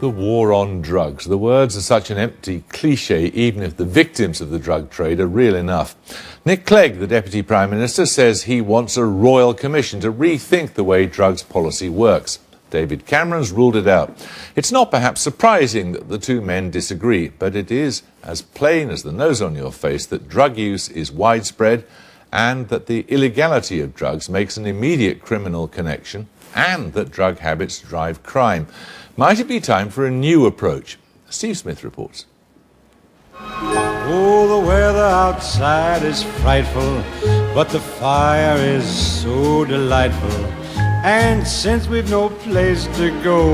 The war on drugs. The words are such an empty cliche, even if the victims of the drug trade are real enough. Nick Clegg, the Deputy Prime Minister, says he wants a royal commission to rethink the way drugs policy works. David Cameron's ruled it out. It's not perhaps surprising that the two men disagree, but it is as plain as the nose on your face that drug use is widespread and that the illegality of drugs makes an immediate criminal connection and that drug habits drive crime. Might it be time for a new approach? Steve Smith reports. Oh, the weather outside is frightful, but the fire is so delightful. And since we've no place to go,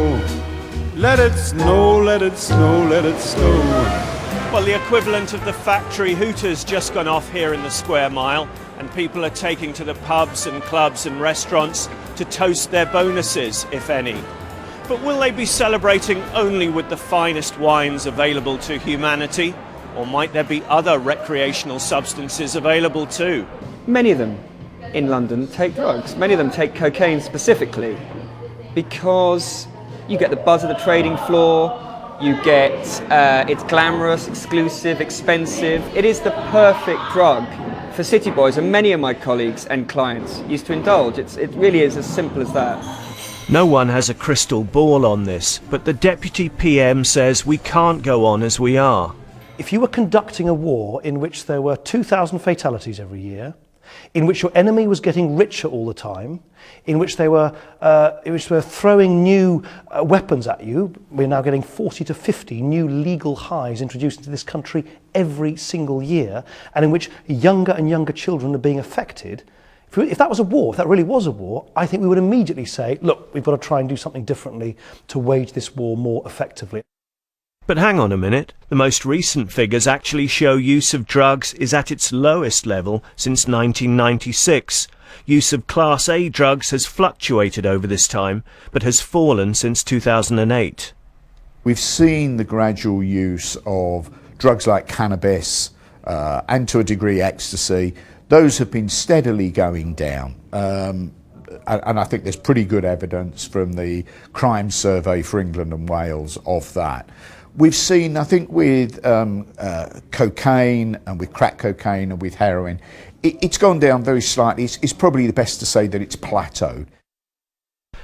let it snow, let it snow, let it snow. Well, the equivalent of the factory hooter's just gone off here in the square mile, and people are taking to the pubs and clubs and restaurants to toast their bonuses, if any. But will they be celebrating only with the finest wines available to humanity? Or might there be other recreational substances available too? Many of them in London take drugs. Many of them take cocaine specifically because you get the buzz of the trading floor, you get, it's glamorous, exclusive, expensive. It is the perfect drug for city boys, and many of my colleagues and clients used to indulge. It really is as simple as that. No one has a crystal ball on this, but the Deputy PM says we can't go on as we are. If you were conducting a war in which there were 2,000 fatalities every year, in which your enemy was getting richer all the time, in which they were throwing new weapons at you, we're now getting 40 to 50 new legal highs introduced into this country every single year, and in which younger and younger children are being affected. If that was a war, if that really was a war, I think we would immediately say, look, we've got to try and do something differently to wage this war more effectively. But hang on a minute, the most recent figures actually show use of drugs is at its lowest level since 1996. Use of Class A drugs has fluctuated over this time, but has fallen since 2008. We've seen the gradual use of drugs like cannabis and to a degree ecstasy. Those have been steadily going down. And I think there's pretty good evidence from the crime survey for England and Wales of that. We've seen, I think, with cocaine and with crack cocaine and with heroin, it's gone down very slightly. It's probably the best to say that it's plateaued.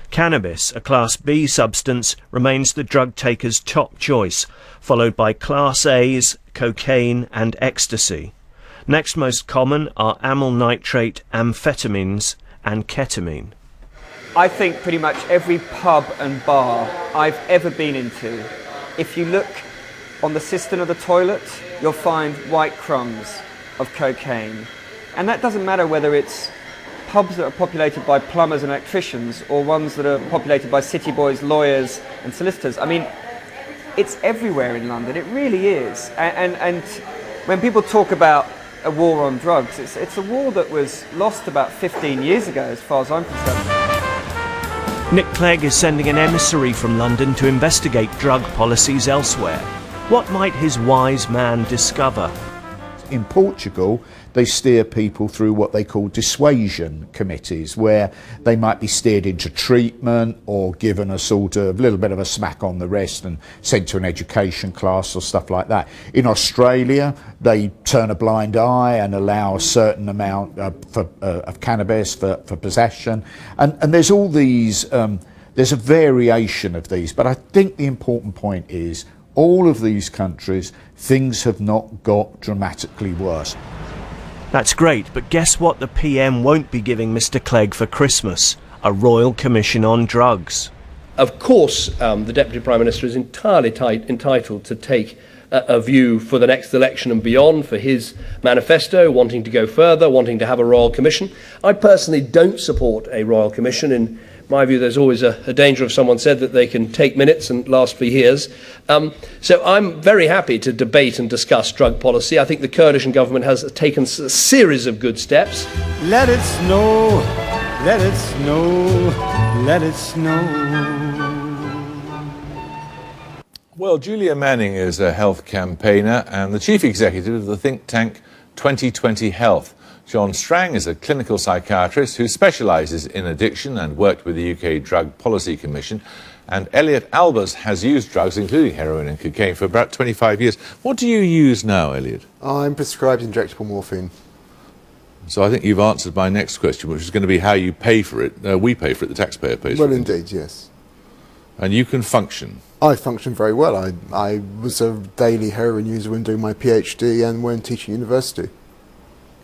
Cannabis, a Class B substance, remains the drug taker's top choice, followed by Class A's, cocaine and ecstasy. Next most common are amyl nitrate, amphetamines and ketamine. I think pretty much every pub and bar I've ever been into, if you look on the cistern of the toilet, you'll find white crumbs of cocaine. And that doesn't matter whether it's pubs that are populated by plumbers and electricians or ones that are populated by city boys, lawyers and solicitors. I mean, it's everywhere in London, it really is. And when people talk about a war on drugs, it's a war that was lost about 15 years ago as far as I'm concerned. Nick Clegg is sending an emissary from London to investigate drug policies elsewhere. What might his wise man discover? In Portugal, they steer people through what they call dissuasion committees, where they might be steered into treatment or given a sort of little bit of a smack on the wrist and sent to an education class or stuff like that. In Australia, they turn a blind eye and allow a certain amount of cannabis for possession. And there's all these, there's a variation of these, but I think the important point is all of these countries, things have not got dramatically worse. That's great, but guess what the PM won't be giving Mr Clegg for Christmas? A Royal Commission on Drugs. Of course, the Deputy Prime Minister is entirely entitled to take a view for the next election and beyond for his manifesto, wanting to go further, wanting to have a Royal Commission. I personally don't support a Royal Commission. In my view, there's always a danger of someone said that they can take minutes and last for years. So I'm very happy to debate and discuss drug policy. I think the coalition government has taken a series of good steps. Let it snow, let it snow, let it snow. Well, Julia Manning is a health campaigner and the chief executive of the think tank 2020 Health. John Strang is a clinical psychiatrist who specialises in addiction and worked with the UK Drug Policy Commission. And Eliot Albers has used drugs, including heroin and cocaine, for about 25 years. What do you use now, Eliot? I'm prescribed injectable morphine. So I think you've answered my next question, which is going to be how you pay for it. We pay for it, the taxpayer pays for it. Well, indeed, yes. And you can function. I function very well. I was a daily heroin user when doing my PhD and when teaching university.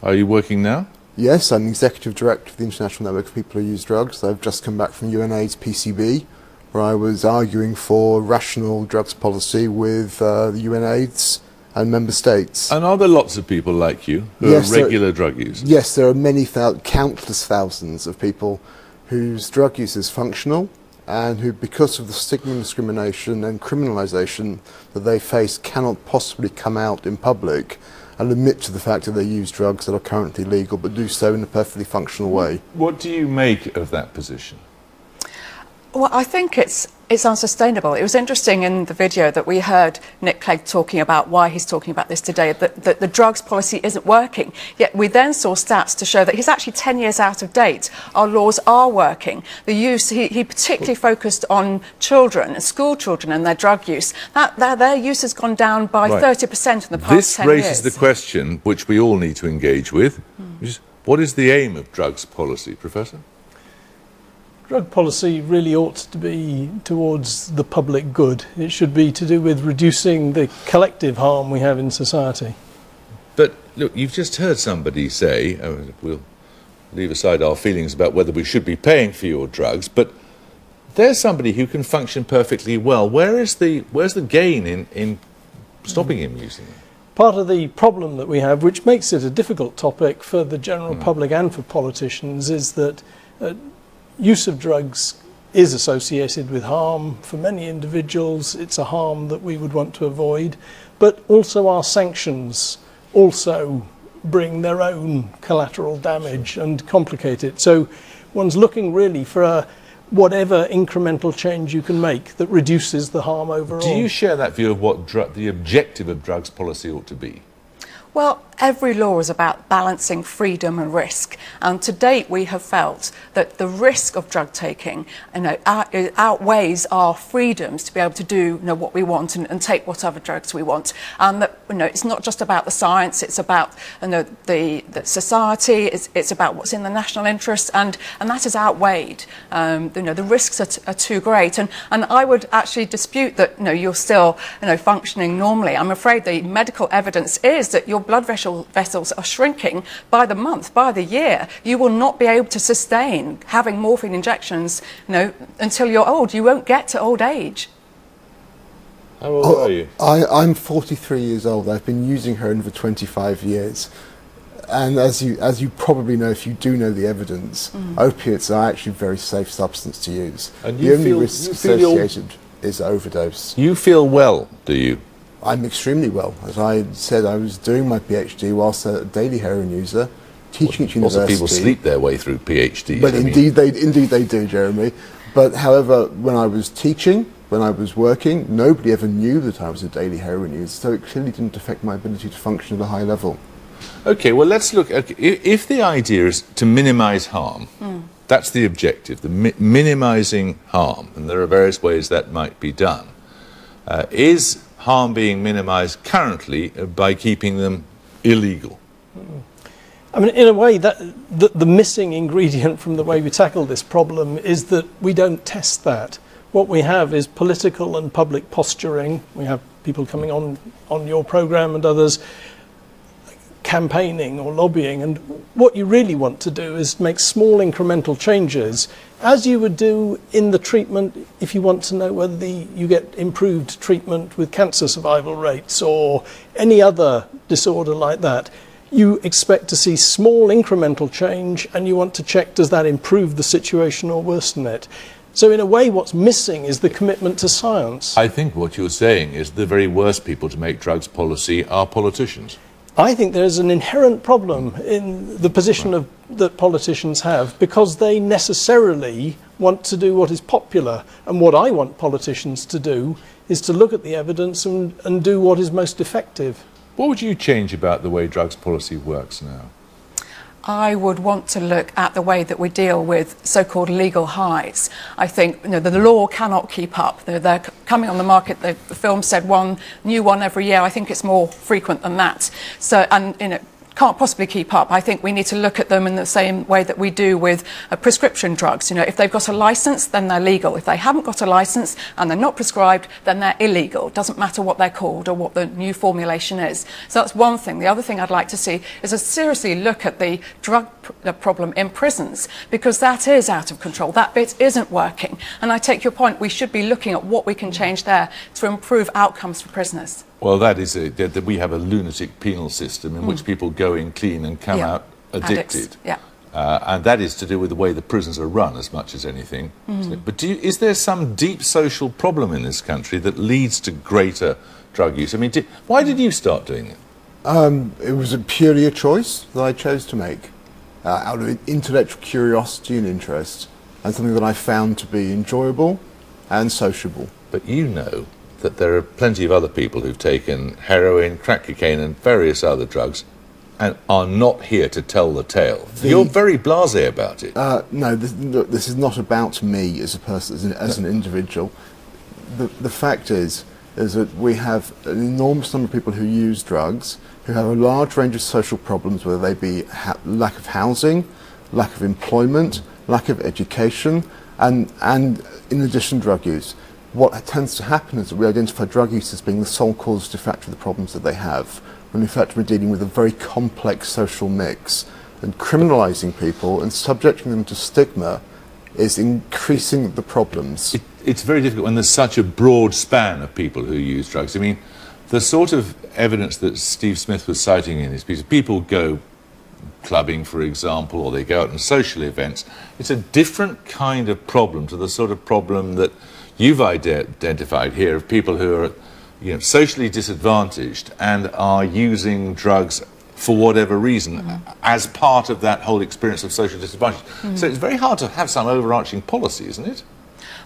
Are you working now? Yes, I'm executive director of the International Network of People Who Use Drugs. I've just come back from UNAIDS PCB, where I was arguing for rational drugs policy with the UNAIDS and member states. And are there lots of people like you who are regular drug users? Yes, there are countless thousands of people whose drug use is functional and who, because of the stigma and discrimination and criminalisation that they face, cannot possibly come out in public and admit to the fact that they use drugs that are currently legal, but do so in a perfectly functional way. What do you make of that position? Well, I think it's unsustainable. It was interesting in the video that we heard Nick Clegg talking about why he's talking about this today, that the drugs policy isn't working. Yet we then saw stats to show that he's actually 10 years out of date. Our laws are working. The use, he particularly focused on children, school children and their drug use. Their use has gone down by 30% in the past 10 years. This raises the question, which we all need to engage with, which is, what is the aim of drugs policy, Professor? Drug policy really ought to be towards the public good. It should be to do with reducing the collective harm we have in society. But look, you've just heard somebody say, we'll leave aside our feelings about whether we should be paying for your drugs, but there's somebody who can function perfectly well. Where's the gain in stopping him using it? Part of the problem that we have, which makes it a difficult topic for the general public and for politicians, is that use of drugs is associated with harm for many individuals. It's a harm that we would want to avoid, but also our sanctions also bring their own collateral damage and complicate it. So one's looking really for whatever incremental change you can make that reduces the harm overall. Do you share that view of what the objective of drugs policy ought to be? Well, every law is about balancing freedom and risk, and to date we have felt that the risk of drug taking outweighs our freedoms to be able to do what we want and take whatever drugs we want. And that it's not just about the science; it's about the society. It's about what's in the national interest, and that is outweighed. The risks are too great, and I would actually dispute that you're still functioning normally. I'm afraid the medical evidence is that your blood vessels are shrinking by the month, by the year. You will not be able to sustain having morphine injections, until you're old. You won't get to old age. How old are you? I'm 43 years old. I've been using heroin for 25 years. And as you probably know, if you do know the evidence, opiates are actually a very safe substance to use. And the only risk associated is overdose. You feel well, do you? I'm extremely well. As I said, I was doing my PhD whilst a daily heroin user, teaching at university. Lots of people sleep their way through PhDs. But indeed they do, Jeremy. But however, when I was teaching, when I was working, nobody ever knew that I was a daily heroin user, so it clearly didn't affect my ability to function at a high level. Okay, well, let's look. If the idea is to minimise harm, that's the objective, the minimising harm, and there are various ways that might be done. Is harm being minimised currently by keeping them illegal? I mean, in a way, that the missing ingredient from the way we tackle this problem is that we don't test that. What we have is political and public posturing. We have people coming on your programme and others campaigning or lobbying, and what you really want to do is make small incremental changes, as you would do in the treatment if you want to know whether you get improved treatment with cancer survival rates or any other disorder like that. You expect to see small incremental change, and you want to check, does that improve the situation or worsen it? So in a way, what's missing is the commitment to science. I think what you're saying is the very worst people to make drugs policy are politicians. I think there's an inherent problem in the position that politicians have, because they necessarily want to do what is popular. And what I want politicians to do is to look at the evidence and do what is most effective. What would you change about the way drugs policy works now? I would want to look at the way that we deal with so-called legal highs. I think the law cannot keep up. They're coming on the market. The film said one new one every year. I think it's more frequent than that. So, and can't possibly keep up. I think we need to look at them in the same way that we do with prescription drugs. If they've got a licence, then they're legal. If they haven't got a licence and they're not prescribed, then they're illegal. It doesn't matter what they're called or what the new formulation is. So that's one thing. The other thing I'd like to see is a seriously look at the drug problem in prisons, because that is out of control. That bit isn't working. And I take your point, we should be looking at what we can change there to improve outcomes for prisoners. Well, that is that we have a lunatic penal system in which people go in clean and come out addicted. Yeah. And that is to do with the way the prisons are run as much as anything. But is there some deep social problem in this country that leads to greater drug use? I mean, why did you start doing it? It was purely a choice that I chose to make out of intellectual curiosity and interest, and something that I found to be enjoyable and sociable. But you know that there are plenty of other people who've taken heroin, crack cocaine and various other drugs and are not here to tell the tale. You're very blasé about it. No, this is not about me as a person, as an individual. The fact is that we have an enormous number of people who use drugs, who have a large range of social problems, whether they be lack of housing, lack of employment, lack of education, and in addition drug use. What tends to happen is that we identify drug use as being the sole causative factor of the problems that they have, when in fact we're dealing with a very complex social mix. And criminalising people and subjecting them to stigma is increasing the problems. It's very difficult when there's such a broad span of people who use drugs. I mean, the sort of evidence that Steve Smith was citing in his piece, people go clubbing, for example, or they go out on social events. It's a different kind of problem to the sort of problem that you've identified here of people who are socially disadvantaged and are using drugs for whatever reason as part of that whole experience of social disadvantage. So it's very hard to have some overarching policy, isn't it?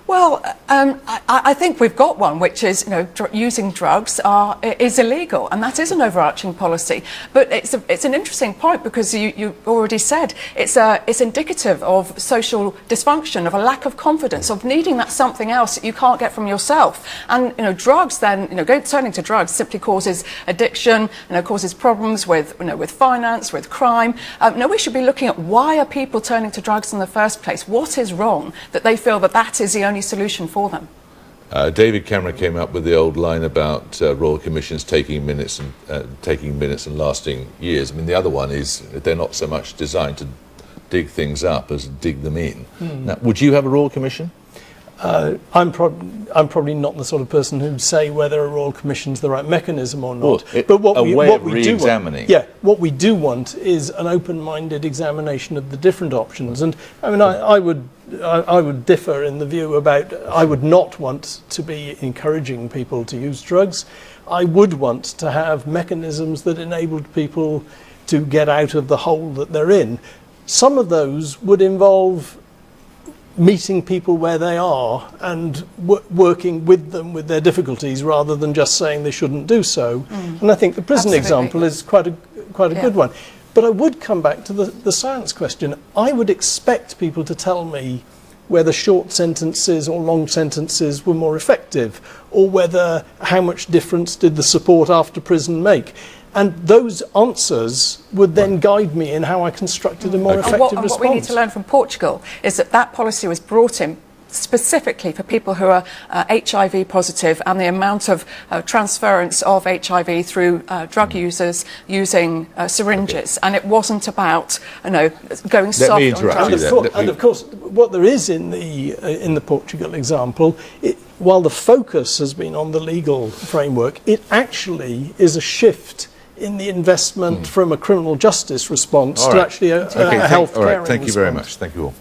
Well, I think we've got one, which is, using drugs is illegal, and that is an overarching policy. But it's an interesting point, because you already said it's indicative of social dysfunction, of a lack of confidence, of needing that something else that you can't get from yourself. And drugs then, turning to drugs simply causes addiction, causes problems with finance, with crime. We should be looking at why are people turning to drugs in the first place? What is wrong that they feel that is the only solution for them? David Cameron came up with the old line about royal commissions taking minutes and lasting years. I mean, the other one is they're not so much designed to dig things up as dig them in. Now, would you have a royal commission? I'm probably not the sort of person who'd say whether a royal commission's the right mechanism or not. But what we do want is an open-minded examination of the different options. And I mean, I would differ in the view about I would not want to be encouraging people to use drugs. I would want to have mechanisms that enabled people to get out of the hole that they're in. Some of those would involve meeting people where they are and working with them with their difficulties, rather than just saying they shouldn't do so. And I think the prison example is quite a good one. But I would come back to the science question. I would expect people to tell me whether short sentences or long sentences were more effective, or whether how much difference did the support after prison make. And those answers would then guide me in how I constructed a more effective response. What we need to learn from Portugal is that policy was brought in specifically for people who are HIV positive, and the amount of transference of HIV through drug users using syringes. And it wasn't about going soft on drugs. And of course, what there is in the Portugal example, while the focus has been on the legal framework, it actually is a shift in the investment from a criminal justice response to actually a health care response. Thank you very much. Thank you all.